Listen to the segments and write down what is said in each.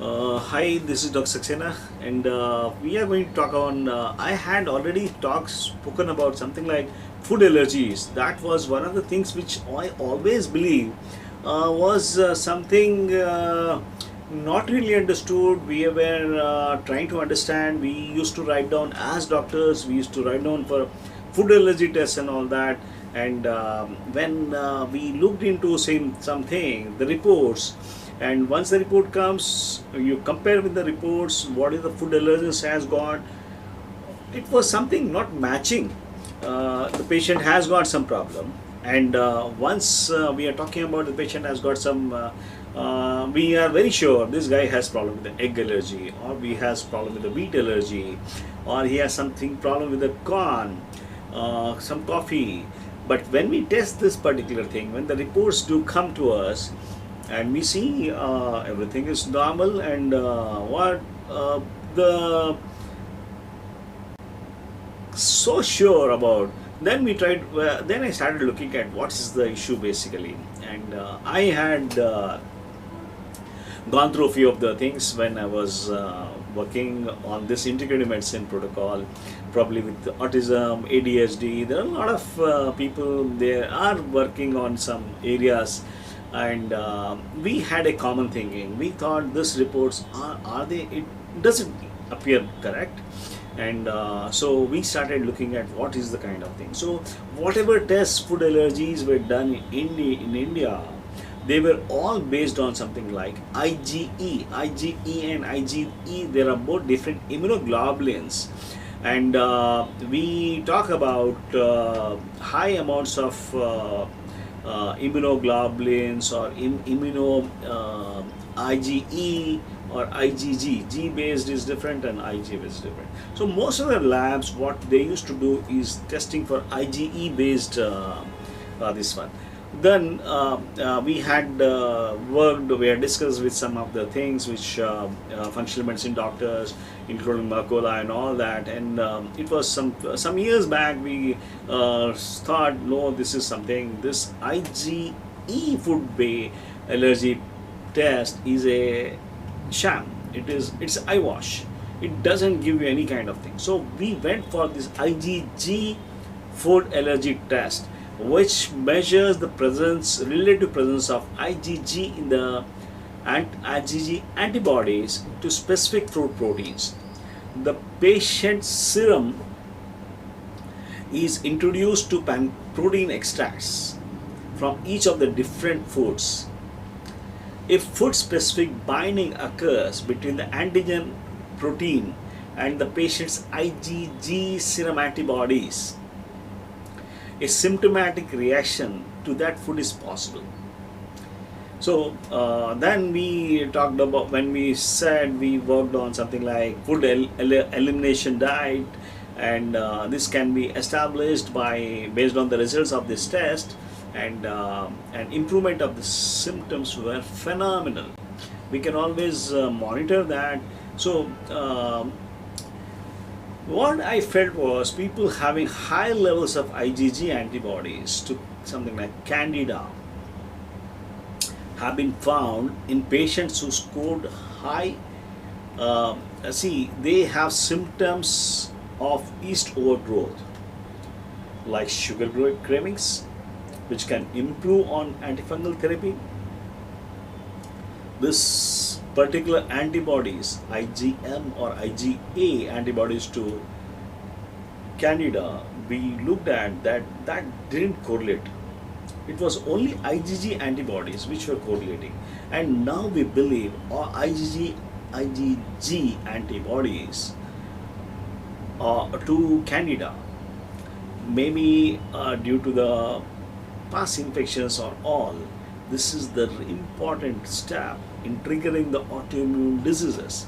Hi, this is Dr. Saxena, and we are going to talk on. I had already spoken about something like food allergies. That was one of the things which I always believe was something not really understood. We were trying to understand. We used to write down as doctors. We used to write down for food allergy tests and all that. And when we looked into something, the reports, and once the report comes, you compare with the reports what is the food allergens has got. It was something not matching. The patient has got some problem, and once we are talking about the patient has got some we are very sure this guy has problem with the egg allergy, or he has problem with the wheat allergy, or he has something problem with the corn, some coffee. But when we test this particular thing, when the reports do come to us, and we see everything is normal, and what the so sure about, then we tried then I started looking at what is the issue basically. And I had gone through a few of the things when I was working on this integrative medicine protocol, probably with autism, ADHD. There are a lot of people there are working on some areas, and we had a common thinking. We thought this reports are they? It doesn't appear correct, and so we started looking at what is the kind of thing. So whatever tests food allergies were done in India, they were all based on something like IgE and IgE. There are both different immunoglobulins, and we talk about high amounts of immunoglobulins, or immuno IgE or IgG. G based is different and Ig is different. So most of the labs, what they used to do is testing for IgE based this one. Then we had we had discussed with some of the things which functional medicine doctors, including Mercola and all that, and it was some years back we thought, no, this is something. This IgE food bay allergy test is a sham. It's eyewash. It doesn't give you any kind of thing. So we went for this IgG food allergy test, which measures the relative presence of IgG in the IgG antibodies to specific food proteins. The patient's serum is introduced to protein extracts from each of the different foods. If food specific binding occurs between the antigen protein and the patient's IgG serum antibodies, a symptomatic reaction to that food is possible. So then we talked about, when we said we worked on something like food elimination diet, and this can be established by based on the results of this test, and improvement of the symptoms were phenomenal. We can always monitor that. So what I felt was people having high levels of IgG antibodies to something like Candida have been found in patients who scored high. They have symptoms of yeast overgrowth, like sugar cravings, which can improve on antifungal therapy. This particular antibodies, IgM or IgA antibodies to Candida, we looked at that didn't correlate. It was only IgG antibodies which were correlating, and now we believe IgG antibodies to Candida, maybe due to the past infections or all. This is the important step in triggering the autoimmune diseases.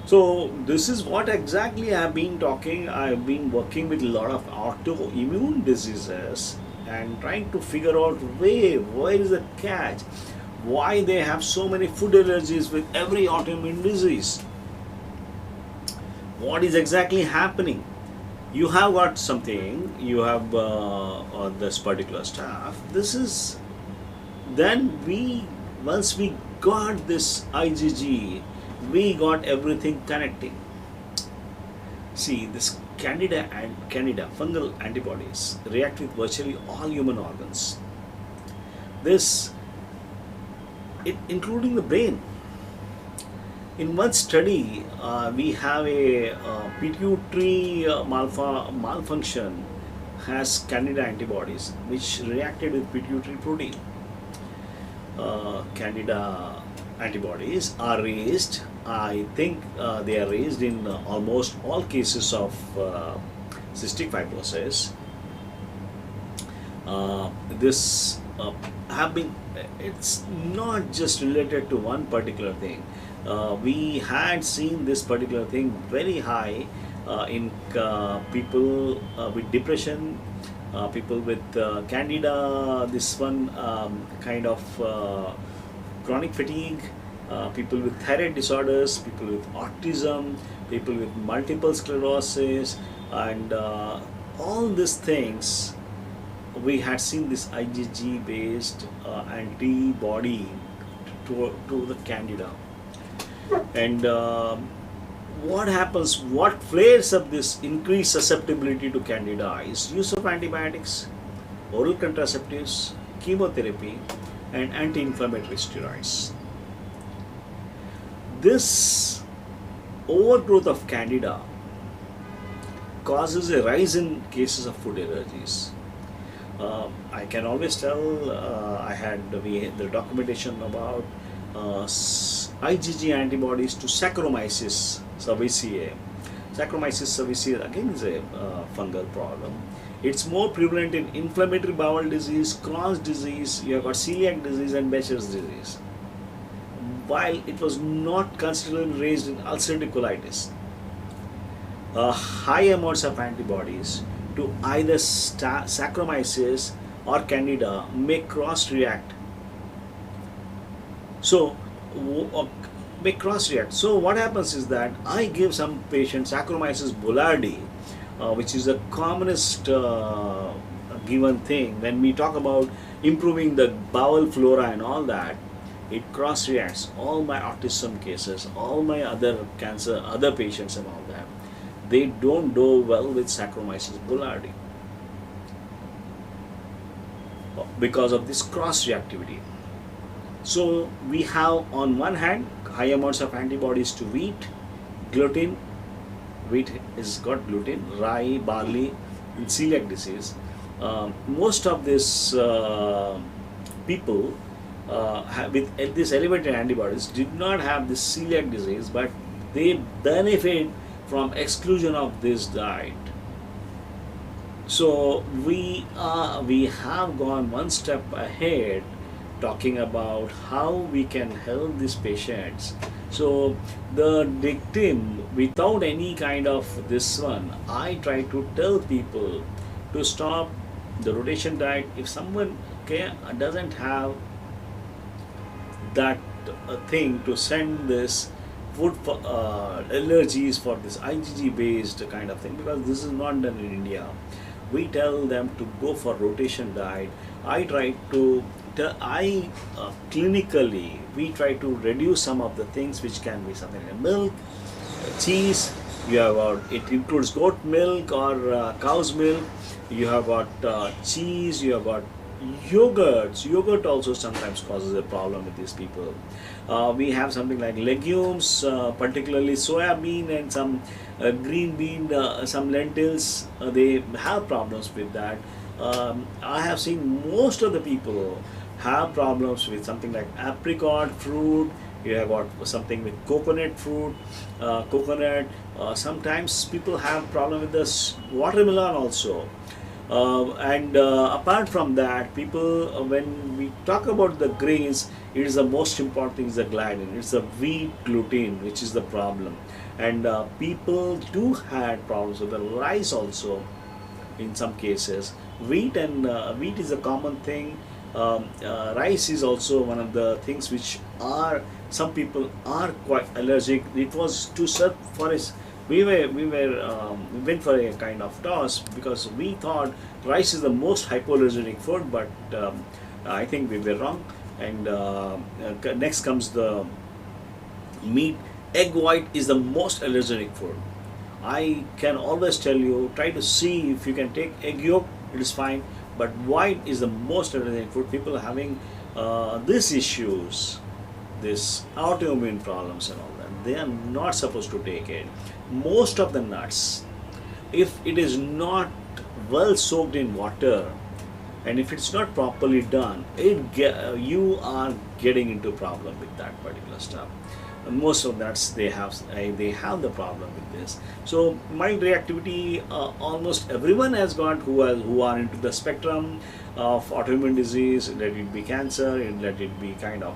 So this is what exactly I've been talking. I've been working with a lot of autoimmune diseases and trying to figure out where is the catch, why they have so many food allergies with every autoimmune disease. What is exactly happening? You have got something, you have on this particular stuff. This is, then we, once we got this IgG we got everything connecting. See, this Candida fungal antibodies react with virtually all human organs. This, including the brain. In one study, we have a pituitary malfunction has Candida antibodies which reacted with pituitary protein. Candida antibodies are raised. I think they are raised in almost all cases of cystic fibrosis. This have been. It's not just related to one particular thing. We had seen this particular thing very high in people with depression, people with candida, this one kind of chronic fatigue, people with thyroid disorders, people with autism, people with multiple sclerosis, and all these things. We had seen this IgG based antibody to the candida. And what happens, what flares up this increased susceptibility to candida is use of antibiotics, oral contraceptives, chemotherapy, and anti-inflammatory steroids. This overgrowth of candida causes a rise in cases of food allergies. I can always tell, I had the documentation about IgG antibodies to Saccharomyces cerevisiae. Saccharomyces cerevisiae again is a fungal problem. It's more prevalent in inflammatory bowel disease, Crohn's disease, you have got celiac disease and Behçet's disease. While it was not considerably raised in ulcerative colitis. High amounts of antibodies to either Saccharomyces or Candida may cross-react. So, may cross-react. So, what happens is that I give some patients Saccharomyces boulardii, which is the commonest given thing when we talk about improving the bowel flora and all that. It cross-reacts. All my autism cases, all my other cancer, other patients and all that, they don't do well with Saccharomyces boulardii because of this cross-reactivity. So we have on one hand high amounts of antibodies to wheat, gluten. Wheat has got gluten, rye, barley, and celiac disease. Most of these people with these elevated antibodies did not have this celiac disease, but they benefit from exclusion of this diet. So we have gone one step ahead, talking about how we can help these patients. So the victim, without any kind of this one, I try to tell people to stop the rotation diet. If someone doesn't have that thing to send this food for allergies for this IgG based kind of thing, because this is not done in India, we tell them to go for rotation diet. I try to clinically we try to reduce some of the things which can be something like milk, cheese. You have got, it includes goat milk or cow's milk. You have got cheese. You have got yogurts. Yogurt also sometimes causes a problem with these people. We have something like legumes, particularly soya bean and some green bean, some lentils. They have problems with that. I have seen most of the people have problems with something like apricot fruit. You have got something with coconut fruit, coconut. Sometimes people have problem with this watermelon also. And apart from that, people, when we talk about the grains, it is the most important thing is the gliadin. It's the wheat gluten which is the problem. And people do have problems with the rice also in some cases. Wheat is a common thing. Rice is also one of the things which are, some people are quite allergic. It was to serve for us. We went for a kind of toss because we thought rice is the most hypoallergenic food, but I think we were wrong. And next comes the meat. Egg white is the most allergenic food. I can always tell you, try to see if you can take egg yolk, it is fine, but white is the most allergenic food. People are having these issues, this autoimmune problems and all that, they are not supposed to take it. Most of the nuts, if it is not well soaked in water, and if it's not properly done, you are getting into problem with that particular stuff. Most of nuts, they have the problem with this. So mild reactivity, almost everyone has got, who are into the spectrum of autoimmune disease, let it be cancer, and let it be kind of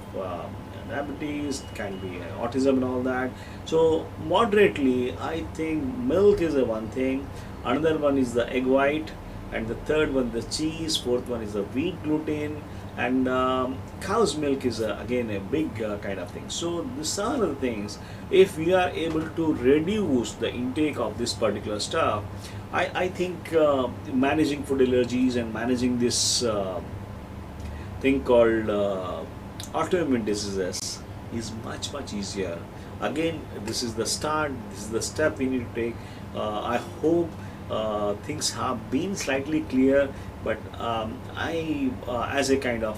diabetes, can be autism and all that. So moderately, I think milk is the one thing, another one is the egg white, and the third one the cheese, fourth one is the wheat gluten, and cow's milk is again a big kind of thing. So these are the things, if we are able to reduce the intake of this particular stuff, I think managing food allergies and managing this thing called autoimmune diseases is much easier. Again, this is the start, this is the step we need to take. I hope things have been slightly clear, but I as a kind of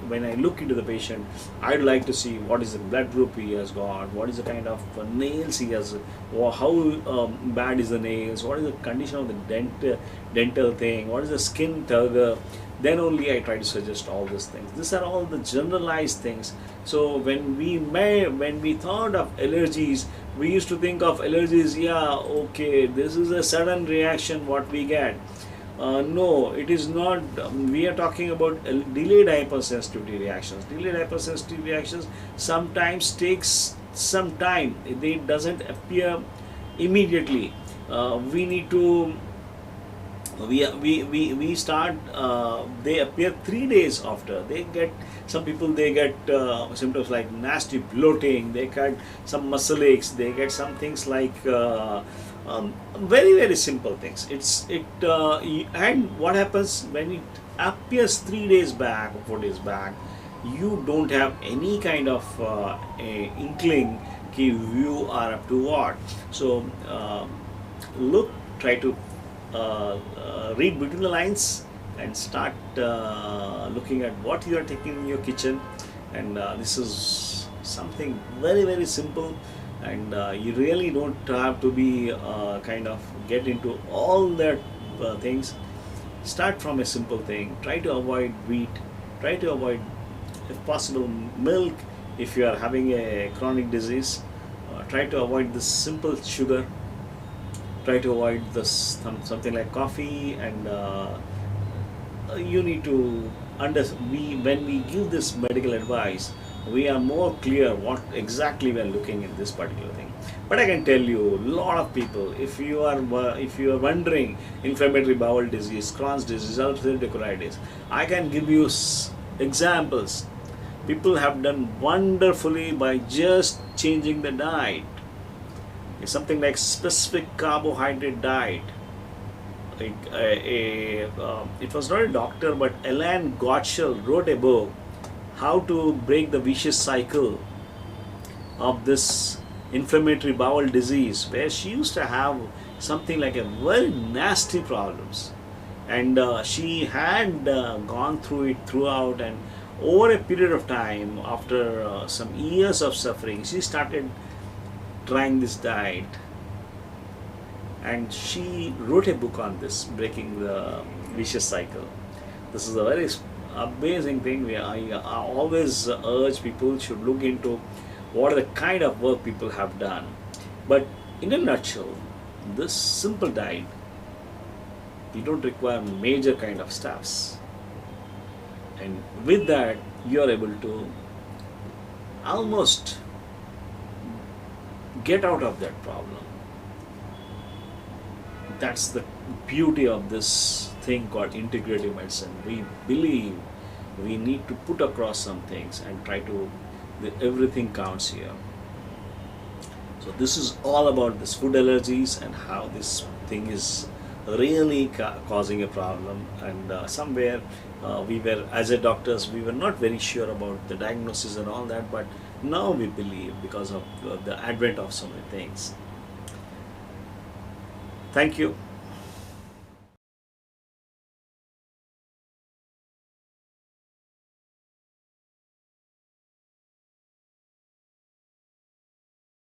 when I look into the patient, I'd like to see what is the blood group he has got, what is the kind of nails he has, or how bad is the nails, what is the condition of the dental thing, what is the skin turgor. Then only I try to suggest all these things. These are all the generalized things. So when we thought of allergies, we used to think of allergies, yeah, okay, this is a sudden reaction what we get. No, it is not. We are talking about delayed hypersensitivity reactions. Delayed hypersensitivity reactions sometimes takes some time. It doesn't appear immediately. We need to we start they appear 3 days after they get. Some people, they get symptoms like nasty bloating, they get some muscle aches, they get some things like very simple things. And what happens when it appears 3 days back or 4 days back, you don't have any kind of a inkling कि you are up to what. So try to read between the lines and start looking at what you are taking in your kitchen. And this is something very simple, and you really don't have to be kind of get into all that things. Start from a simple thing. Try to avoid wheat, try to avoid, if possible, milk. If you are having a chronic disease, try to avoid this simple sugar. Try to avoid this something like coffee. And you need to when we give this medical advice, we are more clear what exactly we are looking in this particular thing. But I can tell you, a lot of people, if you are wondering inflammatory bowel disease, Crohn's disease, ulcerative colitis, I can give you examples. People have done wonderfully by just changing the diet. It's something like specific carbohydrate diet. It was not a doctor, but Elaine Gottschall wrote a book, How to Break the Vicious Cycle of this inflammatory bowel disease, where she used to have something like a very nasty problems, and she had gone through it throughout, and over a period of time, after some years of suffering, she started trying this diet, and she wrote a book on this, breaking the vicious cycle. This is a very amazing thing. I always urge people should look into what are the kind of work people have done. But in a nutshell, this simple diet, you don't require major kind of stuffs, and with that you are able to almost get out of that problem. That's the beauty of this thing called integrative medicine. We believe we need to put across some things and try to, everything counts here. So this is all about this food allergies and how this thing is really causing a problem. And somewhere we were, as a doctors, we were not very sure about the diagnosis and all that, but Now we believe because of the advent of so many things. Thank you.